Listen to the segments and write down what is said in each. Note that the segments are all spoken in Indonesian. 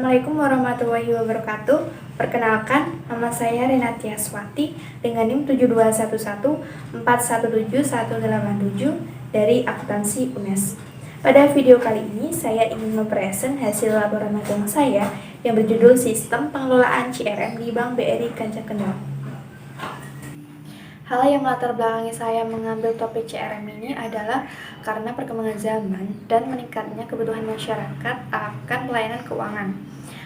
Assalamualaikum warahmatullahi wabarakatuh. Perkenalkan, nama saya Renatia Swati dengan NIM 72114171187 dari Akuntansi UNES. Pada video kali ini, saya ingin mempresent hasil laporan magang saya yang berjudul Sistem Pengelolaan CRM di Bank BRI Kancah Kendal. Hal yang melatar belakangi saya mengambil topik CRM ini adalah karena perkembangan zaman dan meningkatnya kebutuhan masyarakat akan pelayanan keuangan.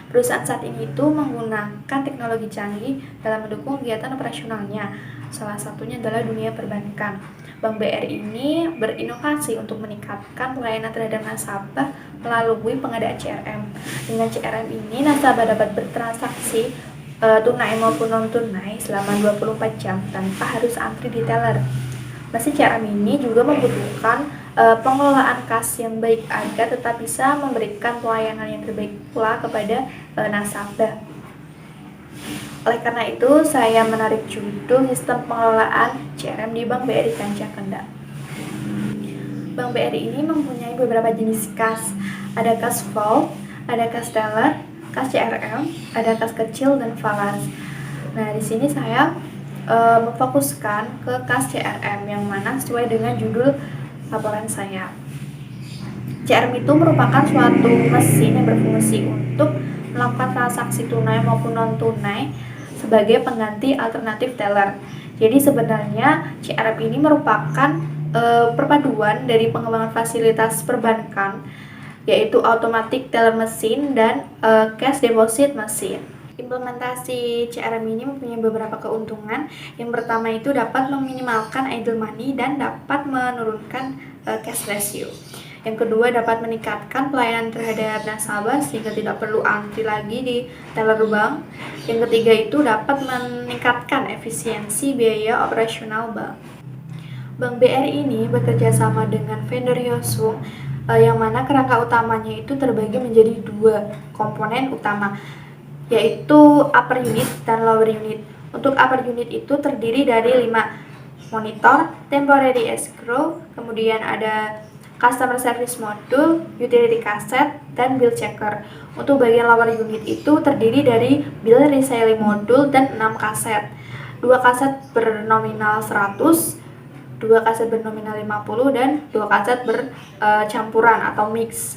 Perusahaan saat ini itu menggunakan teknologi canggih dalam mendukung kegiatan operasionalnya. Salah satunya adalah dunia perbankan. Bank BRI ini berinovasi untuk meningkatkan pelayanan terhadap nasabah melalui pengadaan CRM. Dengan CRM ini, nasabah dapat bertransaksi tunai maupun non-tunai selama 24 jam tanpa harus antri di teller. Mesin CRM ini juga membutuhkan pengelolaan kas yang baik agar tetap bisa memberikan pelayanan yang terbaik pula kepada nasabah. Oleh karena itu, saya menarik judul Sistem Pengelolaan CRM di Bank BRI Kancah Kendal. Bank BRI ini mempunyai beberapa jenis kas. Ada kas vault, ada kas teller, kas CRM, ada kas kecil dan falas. Nah, di sini saya memfokuskan ke kas CRM yang mana sesuai dengan judul laporan saya. CRM itu merupakan suatu mesin yang berfungsi untuk melakukan transaksi tunai maupun non-tunai sebagai pengganti alternatif teller. Jadi sebenarnya CRM ini merupakan perpaduan dari pengembangan fasilitas perbankan, yaitu automatic teller machine dan cash deposit machine. Implementasi CRM ini mempunyai beberapa keuntungan. Yang pertama itu dapat meminimalkan idle money dan dapat menurunkan cash ratio. Yang kedua dapat meningkatkan pelayanan terhadap nasabah sehingga tidak perlu antri lagi di teller bank. Yang ketiga itu dapat meningkatkan efisiensi biaya operasional bank. Bank BRI ini bekerja sama dengan vendor Hyosung, yang mana kerangka utamanya itu terbagi menjadi dua komponen utama, yaitu upper unit dan lower unit. Untuk upper unit itu terdiri dari 5 monitor, temporary escrow, kemudian ada customer service module, utility cassette, dan bill checker. Untuk bagian lower unit itu terdiri dari bill reselling module dan 6 kaset. 2 kaset bernominal 100, 2 kaset bernominal 50, dan 2 kaset bercampuran atau mix.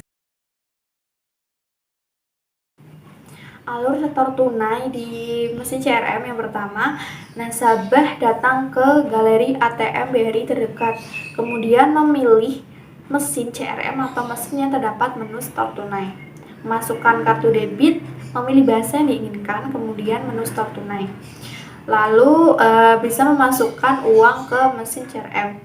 Alur setor tunai di mesin CRM yang pertama, nasabah datang ke galeri ATM BRI terdekat, kemudian memilih mesin CRM atau mesin yang terdapat menu setor tunai. Masukkan kartu debit, memilih bahasa yang diinginkan, kemudian menu setor tunai. Lalu bisa memasukkan uang ke mesin CRM.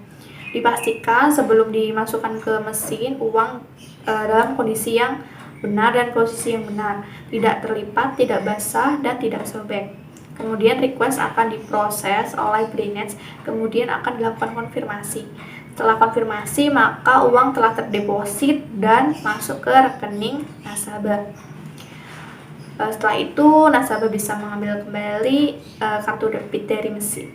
Dipastikan sebelum dimasukkan ke mesin, uang dalam kondisi yang benar dan posisi yang benar, tidak terlipat, tidak basah, dan tidak sobek. Kemudian request akan diproses oleh Brainex, kemudian akan dilakukan konfirmasi. Setelah konfirmasi, maka uang telah terdeposit dan masuk ke rekening nasabah. Setelah itu, nasabah bisa mengambil kembali kartu debit dari mesin.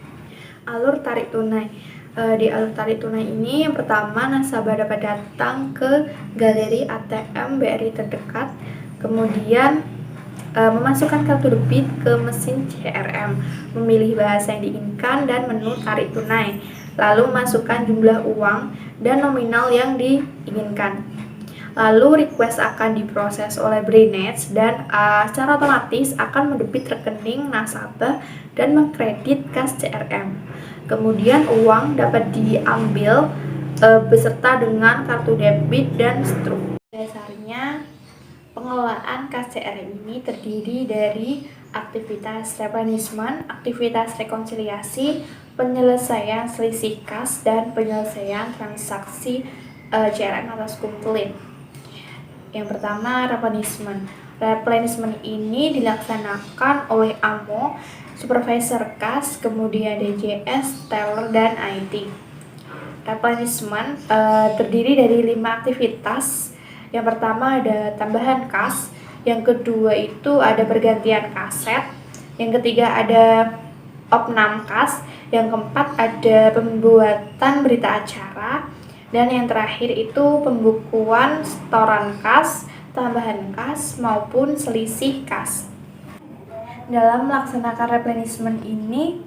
Alur tarik tunai. Di alur tarik tunai ini, yang pertama, nasabah dapat datang ke galeri ATM BRI terdekat, kemudian memasukkan kartu debit ke mesin CRM, memilih bahasa yang diinginkan dan menu tarik tunai, lalu masukkan jumlah uang dan nominal yang diinginkan. Lalu request akan diproses oleh Brainex dan secara otomatis akan mendebit rekening nasabah dan mengkredit kas CRM. Kemudian uang dapat diambil beserta dengan kartu debit dan struk. Dasarnya pengelolaan kas CRM ini terdiri dari aktivitas replenishment, aktivitas rekonsiliasi, penyelesaian selisih kas, dan penyelesaian transaksi CRM atas kumpulin. Yang pertama, replenishment. Replenishment ini dilaksanakan oleh AMO, supervisor kas, kemudian DJS, teller, dan IT. Replenishment terdiri dari 5 aktivitas. Yang pertama ada tambahan kas, yang kedua itu ada pergantian kaset, yang ketiga ada opnam kas, yang keempat ada pembuatan berita acara, dan yang terakhir itu pembukuan setoran kas, tambahan kas maupun selisih kas. Dalam melaksanakan replenishment ini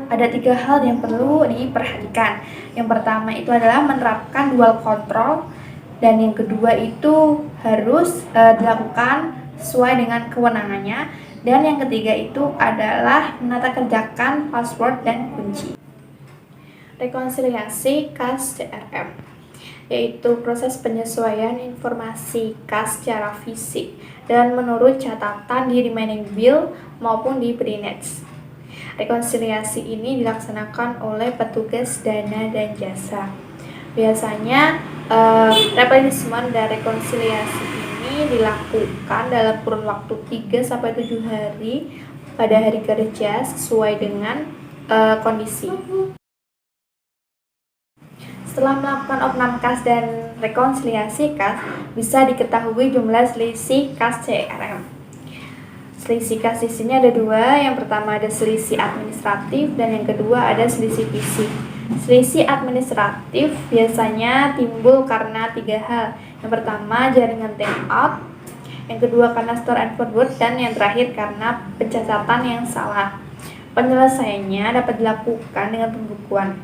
ada 3 hal yang perlu diperhatikan. Yang pertama itu adalah menerapkan dual control, dan yang kedua itu harus dilakukan sesuai dengan kewenangannya, dan yang ketiga itu adalah menata kerjakan password dan kunci. Rekonsiliasi kas CRM yaitu proses penyesuaian informasi kas secara fisik dan menurut catatan di remaining bill maupun di pre-nets. Rekonsiliasi ini dilaksanakan oleh petugas dana dan jasa. Biasanya replenishment dan rekonsiliasi ini dilakukan dalam kurun waktu 3-7 hari pada hari kerja sesuai dengan kondisi. Setelah melakukan opnam kas dan rekonsiliasi kas, bisa diketahui jumlah selisih kas CRM. Selisih kas di sini ada 2. Yang pertama ada selisih administratif dan yang kedua ada selisih fisik. Selisih administratif biasanya timbul karena 3 hal. Yang pertama jaringan timeout, yang kedua karena store and forward, dan yang terakhir karena pencatatan yang salah. Penyelesaiannya dapat dilakukan dengan pembukuan.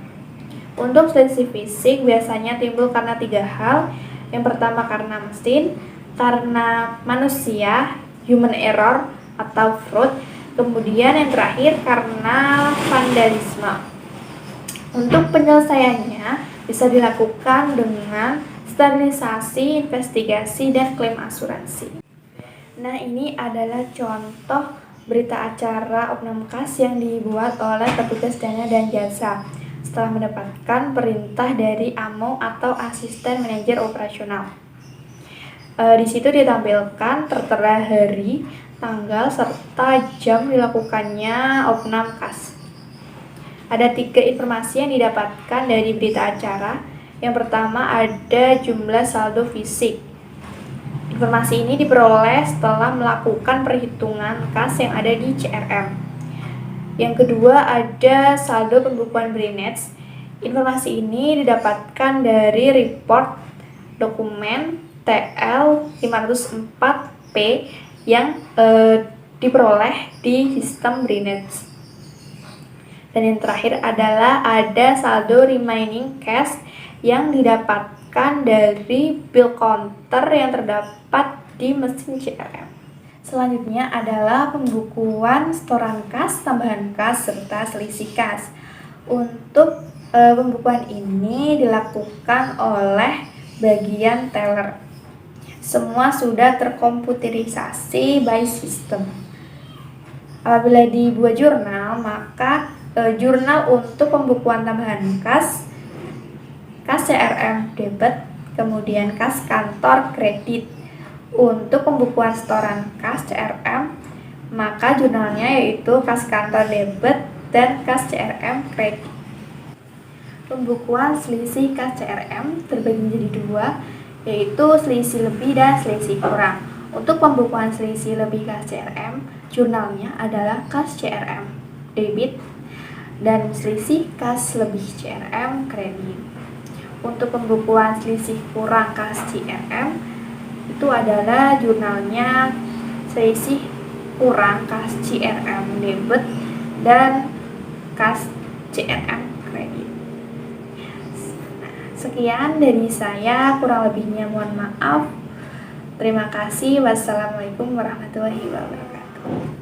Untuk selisih fisik biasanya timbul karena 3 hal. Yang pertama karena mesin, karena manusia, human error atau fraud, kemudian yang terakhir karena vandalisme. Untuk penyelesaiannya bisa dilakukan dengan sterilisasi, investigasi, dan klaim asuransi. Nah, ini adalah contoh berita acara opnam kas yang dibuat oleh petugas dana dan jasa setelah mendapatkan perintah dari AMO atau asisten manajer operasional. Di situ ditampilkan tertera hari, tanggal, serta jam dilakukannya opnam kas. Ada 3 informasi yang didapatkan dari berita acara. Yang pertama ada jumlah saldo fisik. Informasi ini diperoleh setelah melakukan perhitungan kas yang ada di CRM. Yang kedua ada saldo pembukuan pre-nets. Informasi ini didapatkan dari report dokumen TL504P yang diperoleh di sistem pre-nets. Dan yang terakhir adalah ada saldo remaining cash yang didapatkan dari bill counter yang terdapat di mesin CRM. Selanjutnya adalah pembukuan setoran kas, tambahan kas, serta selisih kas. Untuk pembukuan ini dilakukan oleh bagian teller. Semua sudah terkomputerisasi by system. Apabila dibuat jurnal, maka jurnal untuk pembukuan tambahan kas CRM debit, kemudian kas kantor kredit. Untuk pembukuan setoran kas CRM, maka jurnalnya yaitu kas kantor debit dan kas CRM kredit. Pembukuan selisih kas CRM terbagi menjadi 2, yaitu selisih lebih dan selisih kurang. Untuk pembukuan selisih lebih kas CRM, jurnalnya adalah kas CRM debit dan selisih kas lebih CRM kredit. Untuk pembukuan selisih kurang kas CRM itu adalah jurnalnya selisih kurang kas CRM debit dan kas CRM kredit. Sekian dari saya, kurang lebihnya mohon maaf. Terima kasih. Wassalamualaikum warahmatullahi wabarakatuh.